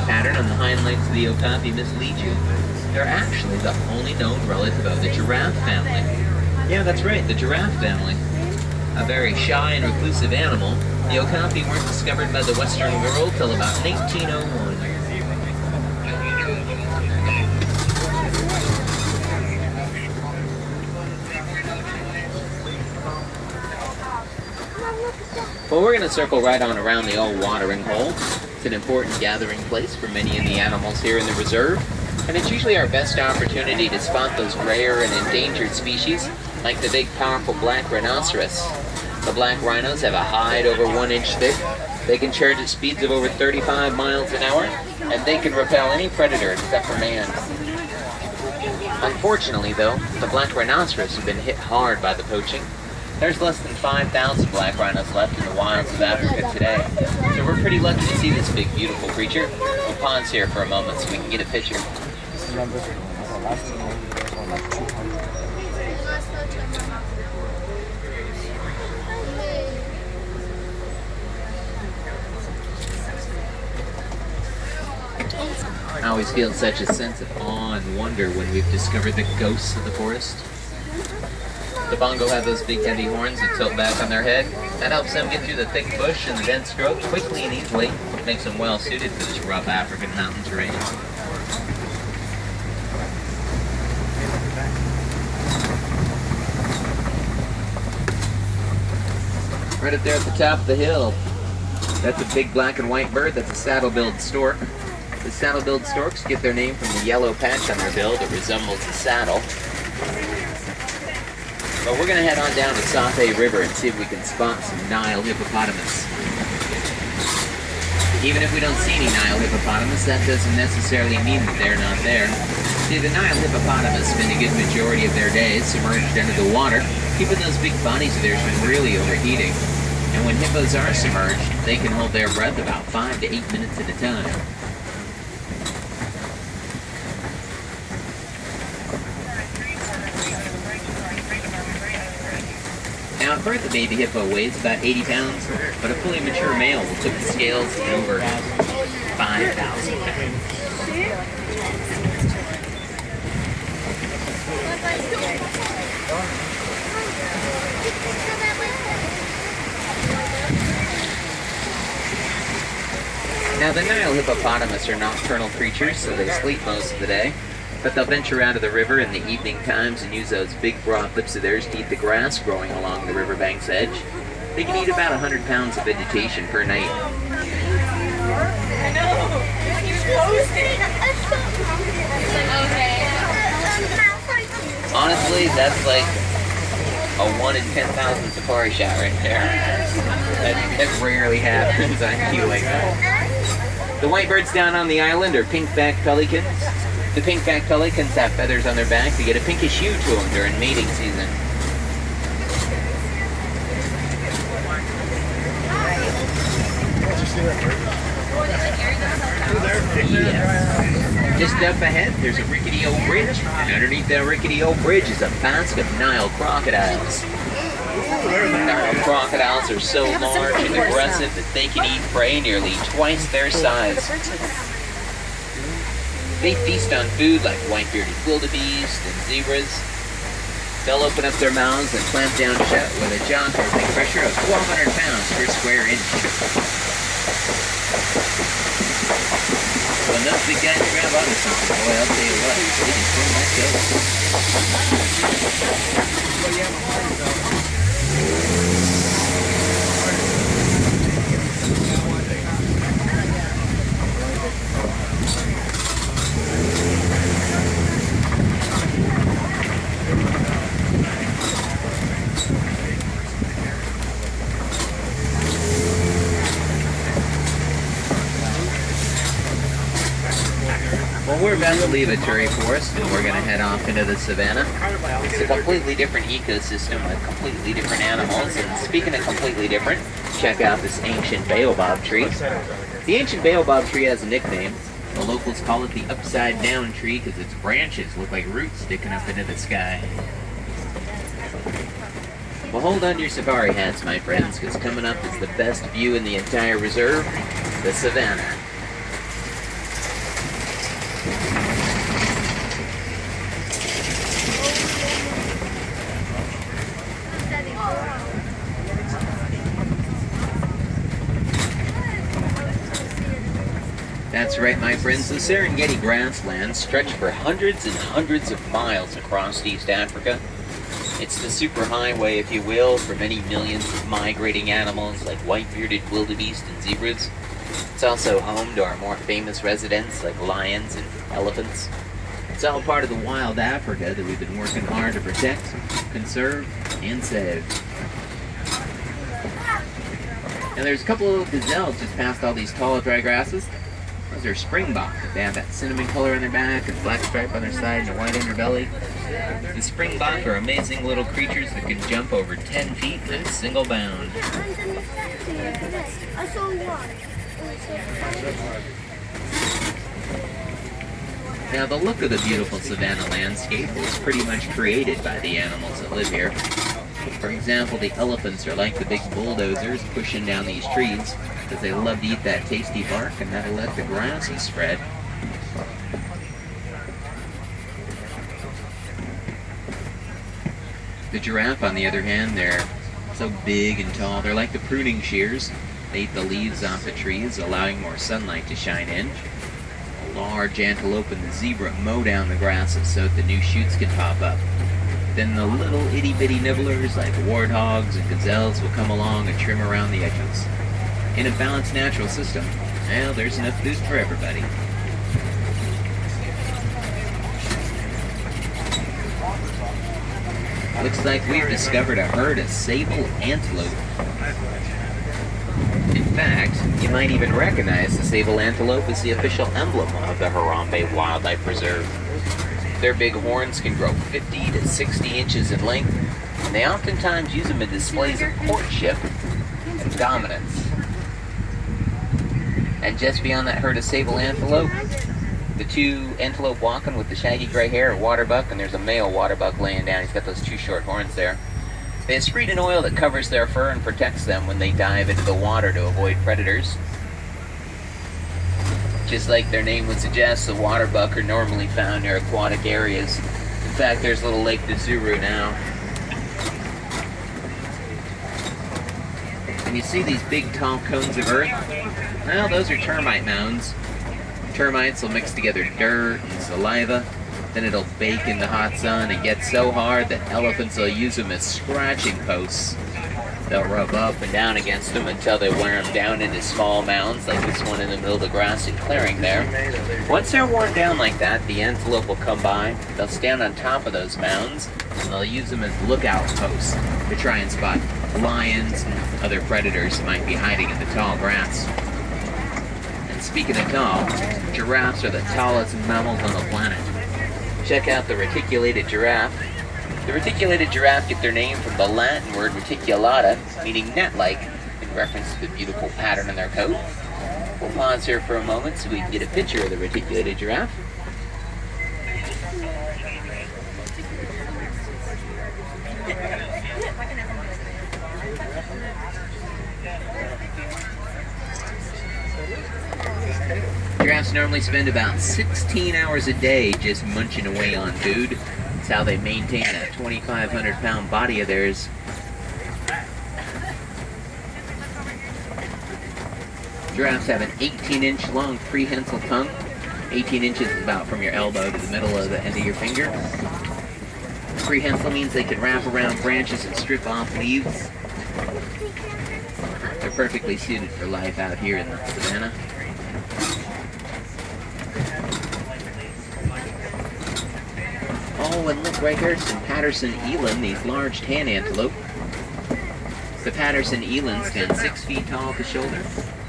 pattern on the hind legs of the okapi mislead you. They're actually the only known relative of the giraffe family. Yeah, that's right, the giraffe family. A very shy and reclusive animal, the okapi weren't discovered by the Western world till about 1901. Well, we're going to circle right on around the old watering hole. It's an important gathering place for many of the animals here in the reserve, and it's usually our best opportunity to spot those rare and endangered species, like the big, powerful black rhinoceros. The black rhinos have a hide over 1 inch thick. They can charge at speeds of over 35 miles an hour, and they can repel any predator except for man. Unfortunately, though, the black rhinoceros have been hit hard by the poaching. There's less than 5,000 black rhinos left in the wilds of Africa today, so we're pretty lucky to see this big, beautiful creature. We'll pause here for a moment so we can get a picture. I always feel such a sense of awe and wonder when we've discovered the ghosts of the forest. The bongo have those big heavy horns that tilt back on their head. That helps them get through the thick bush and the dense growth quickly and easily. It makes them well suited for this rough African mountain terrain. Right up there at the top of the hill, that's a big black and white bird. That's a saddle-billed stork. The saddle-billed storks get their name from the yellow patch on their bill that resembles a saddle. But we're going to head on down to Sape River and see if we can spot some Nile hippopotamus. Even if we don't see any Nile hippopotamus, that doesn't necessarily mean that they're not there. See, the Nile hippopotamus spend a good majority of their days submerged under the water, keeping those big bodies of theirs from really overheating. And when hippos are submerged, they can hold their breath about 5 to 8 minutes at a time. Now, I've heard the baby hippo weighs about 80 pounds, but a fully mature male will tip the scales at over 5,000 pounds. Now, the Nile hippopotamus are nocturnal creatures, so they sleep most of the day. But they'll venture out of the river in the evening times and use those big broad lips of theirs to eat the grass growing along the riverbank's edge. They can eat about 100 pounds of vegetation per night. I know! He's posting! Honestly, that's like a 1 in 10,000 safari shot right there. That rarely happens, I feel like that. The white birds down on the island are pink-backed pelicans. The pink-backed pelicans have feathers on their back to get a pinkish hue to them during mating season. Yes. Just up ahead, there's a rickety old bridge, and underneath that rickety old bridge is a basket of Nile crocodiles. Nile crocodiles are so large and aggressive that they can eat prey nearly twice their size. They feast on food like white-bearded wildebeest and zebras. They'll open up their mouths and clamp down shut with a jaw-crushing pressure of 1,200 pounds per square inch. When those big guys grab onto something, boy, I'll tell you what, they can swing that Well, we're about to leave a Turi forest and we're going to head off into the savannah. It's a completely different ecosystem with completely different animals. And speaking of completely different, check out this ancient baobab tree. The ancient baobab tree has a nickname. The locals call it the upside down tree because its branches look like roots sticking up into the sky. Well, hold on to your safari hats, my friends, because coming up is the best view in the entire reserve, the savannah. That's right, my friends. The Serengeti grasslands stretch for hundreds and hundreds of miles across East Africa. It's the superhighway, if you will, for many millions of migrating animals like white-bearded wildebeest and zebras. It's also home to our more famous residents like lions and elephants. It's all part of the wild Africa that we've been working hard to protect, conserve, and save. Now there's a couple of gazelles just past all these tall dry grasses. Those are springbok. They have that cinnamon color on their back and black stripe on their side and a white underbelly. The springbok are amazing little creatures that can jump over 10 feet in a single bound. Now the look of the beautiful savanna landscape is pretty much created by the animals that live here. For example, the elephants are like the big bulldozers pushing down these trees because they love to eat that tasty bark and that'll let the grasses spread. The giraffe, on the other hand, they're so big and tall. They're like the pruning shears. They eat the leaves off the trees, allowing more sunlight to shine in. The large antelope and the zebra mow down the grasses so that the new shoots can pop up. Then the little itty-bitty nibblers like warthogs and gazelles will come along and trim around the edges. In a balanced natural system, well, there's enough food for everybody. Looks like we've discovered a herd of sable antelope. In fact, you might even recognize the sable antelope as the official emblem of the Harambe Wildlife Reserve. Their big horns can grow 50 to 60 inches in length, and they oftentimes use them in displays of courtship and dominance. And just beyond that herd of sable antelope, the two antelope walking with the shaggy gray hair are waterbuck, and there's a male waterbuck laying down. He's got those two short horns there. They excrete an oil that covers their fur and protects them when they dive into the water to avoid predators. Just like their name would suggest, the waterbuck are normally found near aquatic areas. In fact, there's little Lake Desuru now. And you see these big tall cones of earth? Well, those are termite mounds. Termites will mix together dirt and saliva, then it'll bake in the hot sun and get so hard that elephants will use them as scratching posts. They'll rub up and down against them until they wear them down into small mounds like this one in the middle of the grassy clearing there. Once they're worn down like that, the antelope will come by, they'll stand on top of those mounds, and they'll use them as lookout posts to try and spot lions and other predators that might be hiding in the tall grass. And speaking of tall, giraffes are the tallest mammals on the planet. Check out the reticulated giraffe. The reticulated giraffe get their name from the Latin word reticulata, meaning net-like, in reference to the beautiful pattern on their coat. We'll pause here for a moment so we can get a picture of the reticulated giraffe. Giraffes normally spend about 16 hours a day just munching away on food. That's how they maintain that 2,500-pound body of theirs. Giraffes have an 18-inch long prehensile tongue. 18 inches is about from your elbow to the middle of the end of your finger. Prehensile means they can wrap around branches and strip off leaves. They're perfectly suited for life out here in the savannah. Oh, and look right here, some Patterson eland, these large tan antelope. The Patterson eland stand 6 feet tall at the shoulder.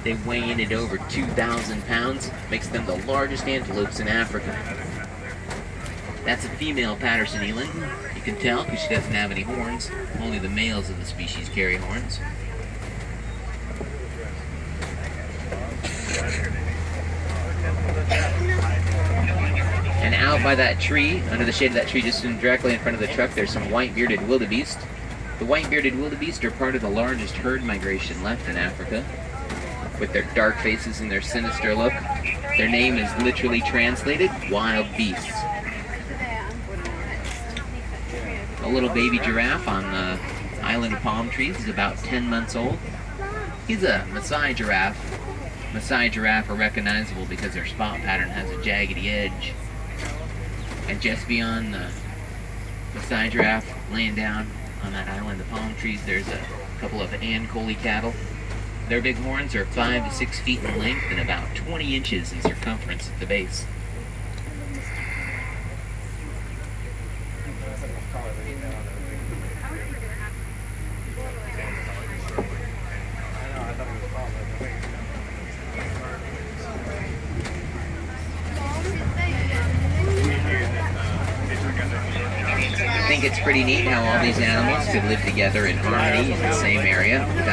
They weigh in at over 2,000 pounds, makes them the largest antelopes in Africa. That's a female Patterson eland. You can tell because she doesn't have any horns. Only the males of the species carry horns. And out by that tree, under the shade of that tree, just directly in front of the truck, there's some white-bearded wildebeest. The white-bearded wildebeest are part of the largest herd migration left in Africa. With their dark faces and their sinister look, their name is literally translated wild beasts. A little baby giraffe on the island of palm trees is about 10 months old. He's a Maasai giraffe. Maasai giraffe are recognizable because their spot pattern has a jaggedy edge. And just beyond the Maasai giraffe, laying down on that island of palm trees, there's a couple of Ankole cattle. Their big horns are 5 to 6 feet in length and about 20 inches in circumference at the base. I think it's pretty neat how all these animals could live together in harmony in the same area without